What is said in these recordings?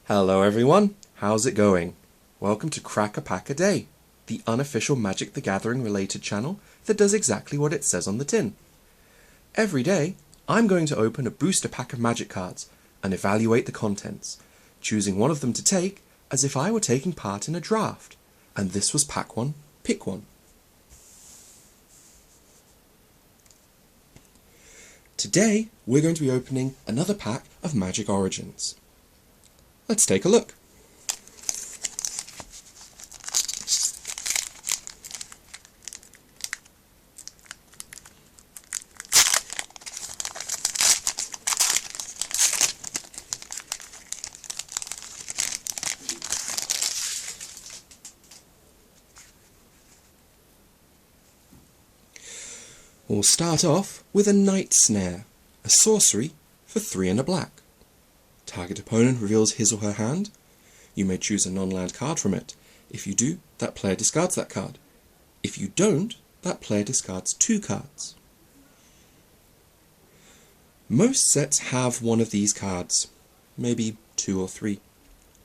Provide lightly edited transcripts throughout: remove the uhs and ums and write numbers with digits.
Hello everyone, how's it going? Welcome to Crack a Pack a Day, the unofficial Magic the Gathering related channel that does exactly what it says on the tin. Every day, I'm going to open a booster pack of Magic cards and evaluate the contents, choosing one of them to take as if I were taking part in a draft, and this was pack 1, pick 1. Today, we're going to be opening another pack of Magic Origins. Let's take a look. We'll start off with a Night Snare, a sorcery for 3 and a black. Target opponent reveals his or her hand. You may choose a non-land card from it. If you do, that player discards that card. If you don't, that player discards 2 cards. Most sets have one of these cards, maybe 2 or 3.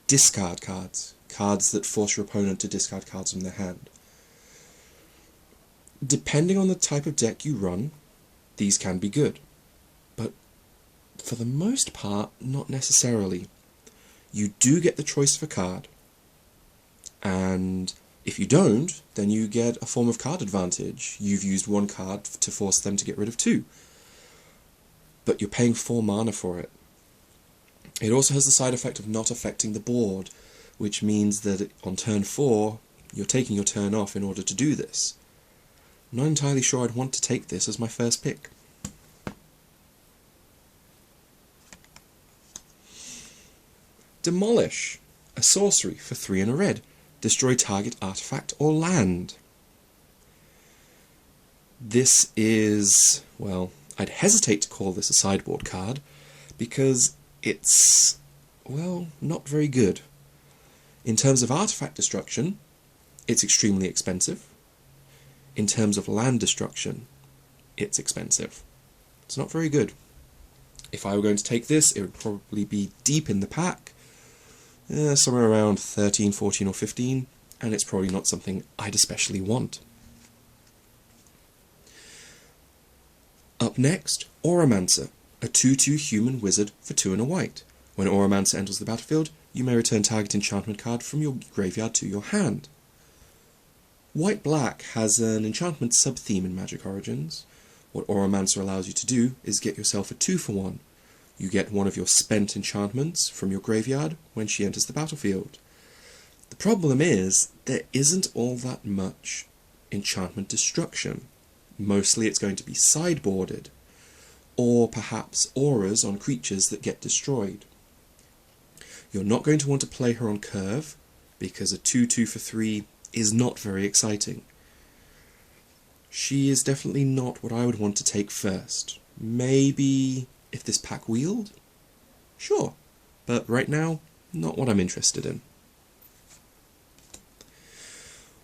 Discard cards, cards that force your opponent to discard cards from their hand. Depending on the type of deck you run, these can be good, but for the most part, not necessarily. You do get the choice of a card, and if you don't, then you get a form of card advantage. You've used 1 card to force them to get rid of 2, but you're paying 4 mana for it. It also has the side effect of not affecting the board, which means that on turn 4, you're taking your turn off in order to do this. I'm not entirely sure I'd want to take this as my first pick. Demolish, a sorcery for 3 and a red. Destroy target artifact or land. This is, well, I'd hesitate to call this a sideboard card because it's, well, not very good. In terms of artifact destruction, it's extremely expensive. In terms of land destruction, it's expensive. It's not very good. If I were going to take this, it would probably be deep in the pack, somewhere around 13, 14 or 15, and it's probably not something I'd especially want. Up next, Auramancer, a 2/2 human wizard for 2 and a white. When Auramancer enters the battlefield, you may return target enchantment card from your graveyard to your hand. White-black has an enchantment sub-theme in Magic Origins. What Auramancer allows you to do is get yourself a 2-for-1. You get one of your spent enchantments from your graveyard when she enters the battlefield. The problem is, there isn't all that much enchantment destruction. Mostly it's going to be sideboarded, or perhaps auras on creatures that get destroyed. You're not going to want to play her on curve, because a 2/2 for 3 is not very exciting. She is definitely not what I would want to take first. Maybe if this pack wheeled? Sure, but right now, not what I'm interested in.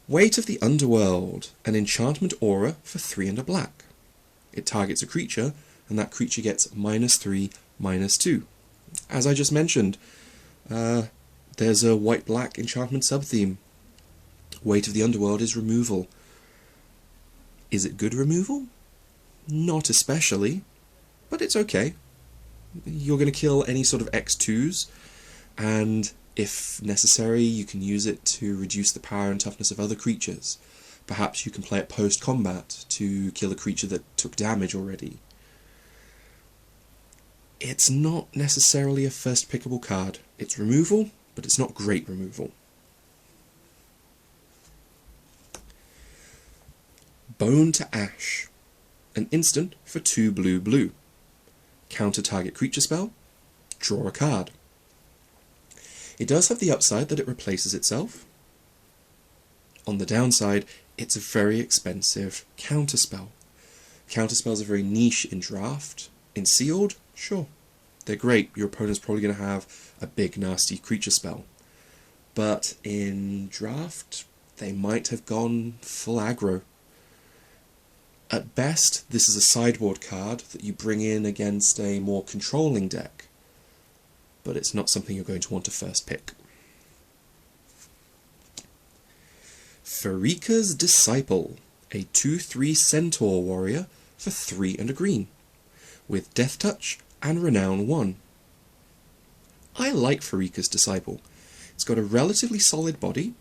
Weight of the Underworld, an enchantment aura for 3 and a black. It targets a creature, and that creature gets -3/-2. As I just mentioned, there's a white-black enchantment sub-theme. Weight of the Underworld is removal. Is it good removal? Not especially, but it's okay. You're going to kill any sort of X2s, and if necessary, you can use it to reduce the power and toughness of other creatures. Perhaps you can play it post-combat to kill a creature that took damage already. It's not necessarily a first pickable card. It's removal, but it's not great removal. Bone to Ash, an instant for 2 blue. Counter target creature spell, draw a card. It does have the upside that it replaces itself. On the downside, it's a very expensive counterspell. Counterspells are very niche in Draft. In Sealed, sure, they're great. Your opponent's probably going to have a big nasty creature spell. But in Draft, they might have gone full aggro. At best, this is a sideboard card that you bring in against a more controlling deck. but it's not something you're going to want to first pick. Farika's Disciple, a 2/3 Centaur warrior for 3 and a green, with Death Touch and Renown 1. I like Farika's Disciple. It's got a relatively solid body.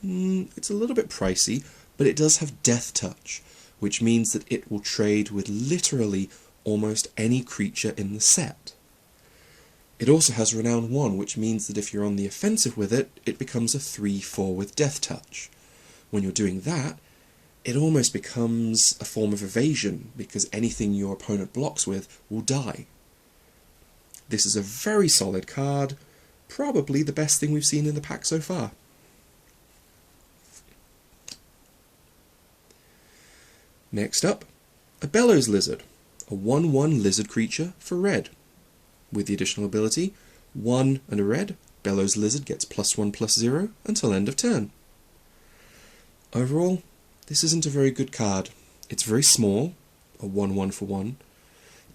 It's a little bit pricey, but it does have Death Touch, which means that it will trade with literally almost any creature in the set. It also has Renown 1, which means that if you're on the offensive with it, it becomes a 3/4 with Death Touch. When you're doing that, it almost becomes a form of evasion, because anything your opponent blocks with will die. This is a very solid card, probably the best thing we've seen in the pack so far. Next up, a Bellows Lizard, a 1/1 lizard creature for red. With the additional ability, 1 and a red, Bellows Lizard gets +1/+0 until end of turn. Overall, this isn't a very good card. It's very small, a 1/1 for 1,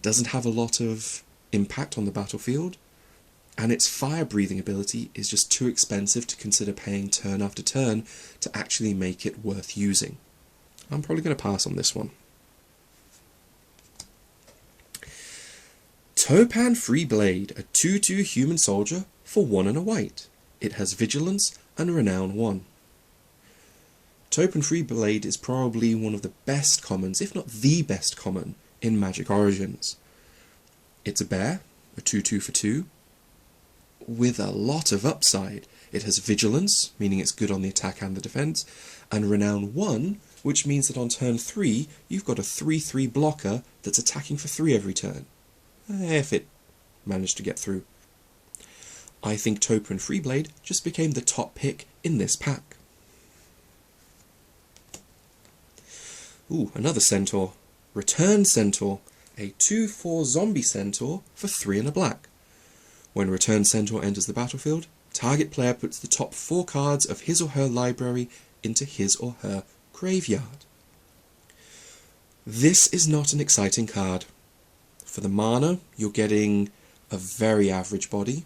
doesn't have a lot of impact on the battlefield, and its fire breathing ability is just too expensive to consider paying turn after turn to actually make it worth using. I'm probably going to pass on this one. Topan Freeblade, a 2/2 human soldier for 1 and a white. It has Vigilance and Renown 1. Topan Freeblade is probably one of the best commons, if not the best common, in Magic Origins. It's a bear, a 2/2 for 2, with a lot of upside. It has Vigilance, meaning it's good on the attack and the defense, and Renown 1, which means that on turn 3, you've got a 3/3 blocker that's attacking for 3 every turn. If it managed to get through. I think Topan Freeblade just became the top pick in this pack. Ooh, another Centaur. Return Centaur, a 2/4 zombie Centaur for 3 and a black. When Return Centaur enters the battlefield, target player puts the top 4 cards of his or her library into his or her graveyard. This is not an exciting card. For the mana, you're getting a very average body.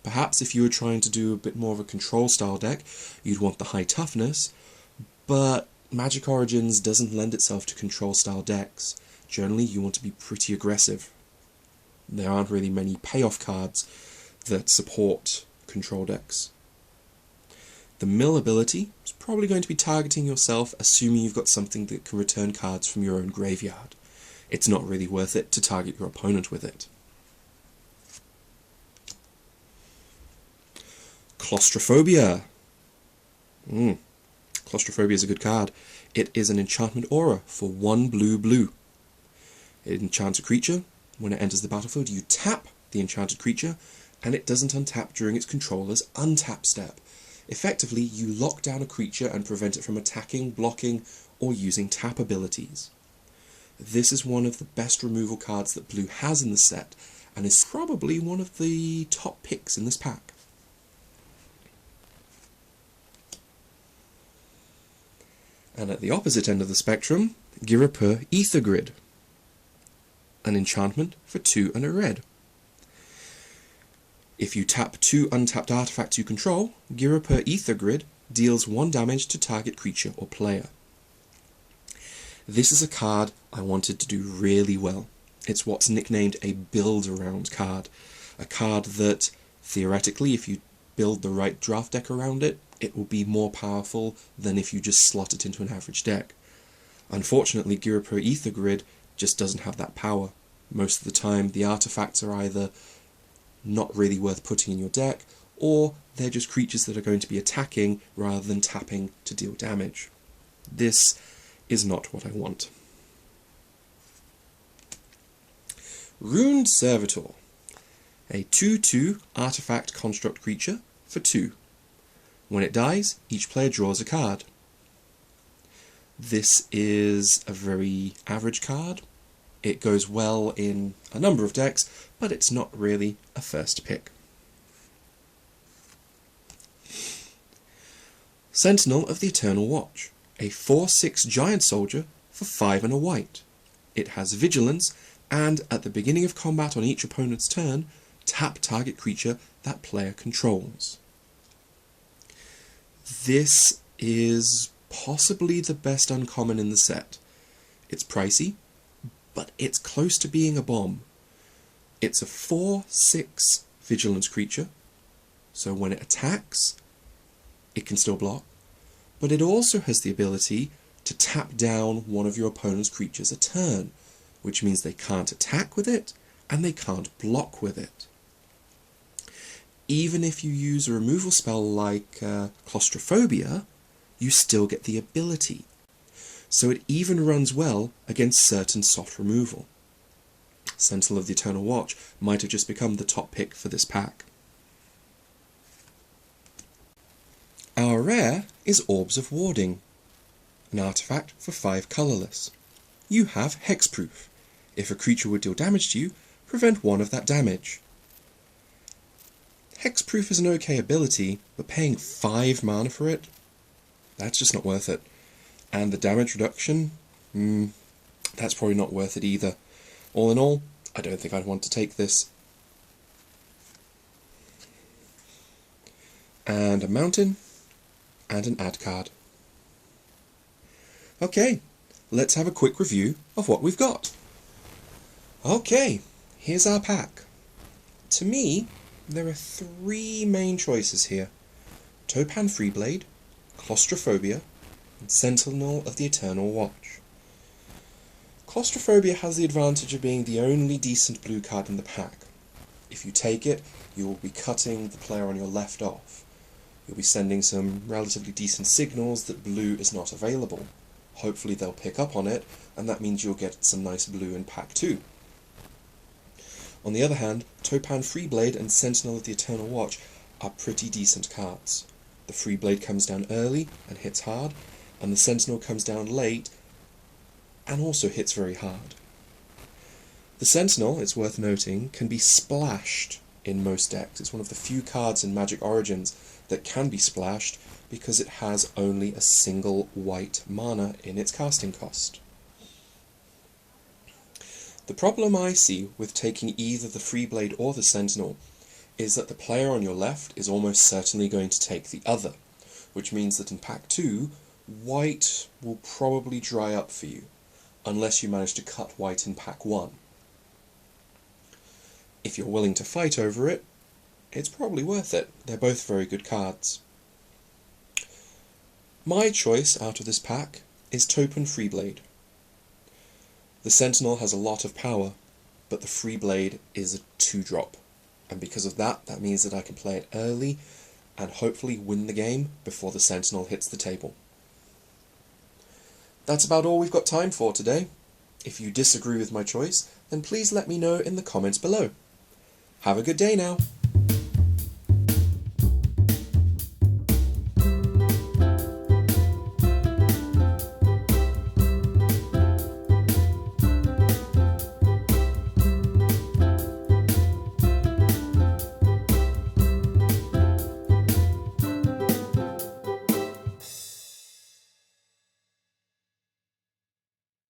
Perhaps if you were trying to do a bit more of a control style deck, you'd want the high toughness, but Magic Origins doesn't lend itself to control style decks. Generally, you want to be pretty aggressive. There aren't really many payoff cards that support control decks. The mill ability is probably going to be targeting yourself, assuming you've got something that can return cards from your own graveyard. It's not really worth it to target your opponent with it. Claustrophobia. Claustrophobia is a good card. It is an enchantment aura for 1 blue. It enchants a creature. When it enters the battlefield, you tap the enchanted creature, and it doesn't untap during its controller's untap step. Effectively, you lock down a creature and prevent it from attacking, blocking, or using tap abilities. This is one of the best removal cards that blue has in the set, and is probably one of the top picks in this pack. And at the opposite end of the spectrum, Girapur Ether Grid, an enchantment for 2 and a red. If you tap 2 untapped artifacts you control, Girapur Ether Grid deals 1 damage to target creature or player. This is a card I wanted to do really well. It's what's nicknamed a build-around card. A card that, theoretically, if you build the right draft deck around it, it will be more powerful than if you just slot it into an average deck. Unfortunately, Girapur Ether Grid just doesn't have that power. Most of the time, the artifacts are either not really worth putting in your deck, or they're just creatures that are going to be attacking rather than tapping to deal damage. This is not what I want. Runed Servitor, a 2/2 artifact construct creature for 2. When it dies, each player draws a card. This is a very average card. It goes well in a number of decks, but it's not really a first pick. Sentinel of the Eternal Watch, a 4/6 giant soldier for 5 and a white. It has Vigilance, and at the beginning of combat on each opponent's turn, tap target creature that player controls. This is possibly the best uncommon in the set. It's pricey, but it's close to being a bomb. It's a 4/6 vigilance creature, so when it attacks, it can still block, but it also has the ability to tap down one of your opponent's creatures a turn, which means they can't attack with it and they can't block with it. Even if you use a removal spell like Claustrophobia, you still get the ability, so it even runs well against certain soft removal. Sentinel of the Eternal Watch might have just become the top pick for this pack. Our rare is Orbs of Warding, an artifact for 5 colourless. You have Hexproof. If a creature would deal damage to you, prevent 1 of that damage. Hexproof is an okay ability, but paying 5 mana for it? That's just not worth it. And the damage reduction? That's probably not worth it either. All in all, I don't think I'd want to take this. And a mountain, and an ad card. Okay, let's have a quick review of what we've got. Okay, here's our pack. To me, there are 3 main choices here: Toppan Freeblade, Claustrophobia, and Sentinel of the Eternal Watch. Claustrophobia has the advantage of being the only decent blue card in the pack. If you take it, you will be cutting the player on your left off. You'll be sending some relatively decent signals that blue is not available. Hopefully they'll pick up on it, and that means you'll get some nice blue in pack 2. On the other hand, Toppan Freeblade and Sentinel of the Eternal Watch are pretty decent cards. The Freeblade comes down early and hits hard, and the Sentinel comes down late and also hits very hard. The Sentinel, it's worth noting, can be splashed in most decks. It's one of the few cards in Magic Origins that can be splashed because it has only a single white mana in its casting cost. The problem I see with taking either the Freeblade or the Sentinel is that the player on your left is almost certainly going to take the other, which means that in pack 2, white will probably dry up for you, unless you manage to cut white in pack 1. If you're willing to fight over it, it's probably worth it. They're both very good cards. My choice out of this pack is Toppan Freeblade. The Sentinel has a lot of power, but the Freeblade is a 2-drop, and because of that, that means that I can play it early and hopefully win the game before the Sentinel hits the table. That's about all we've got time for today. If you disagree with my choice, then please let me know in the comments below. Have a good day now!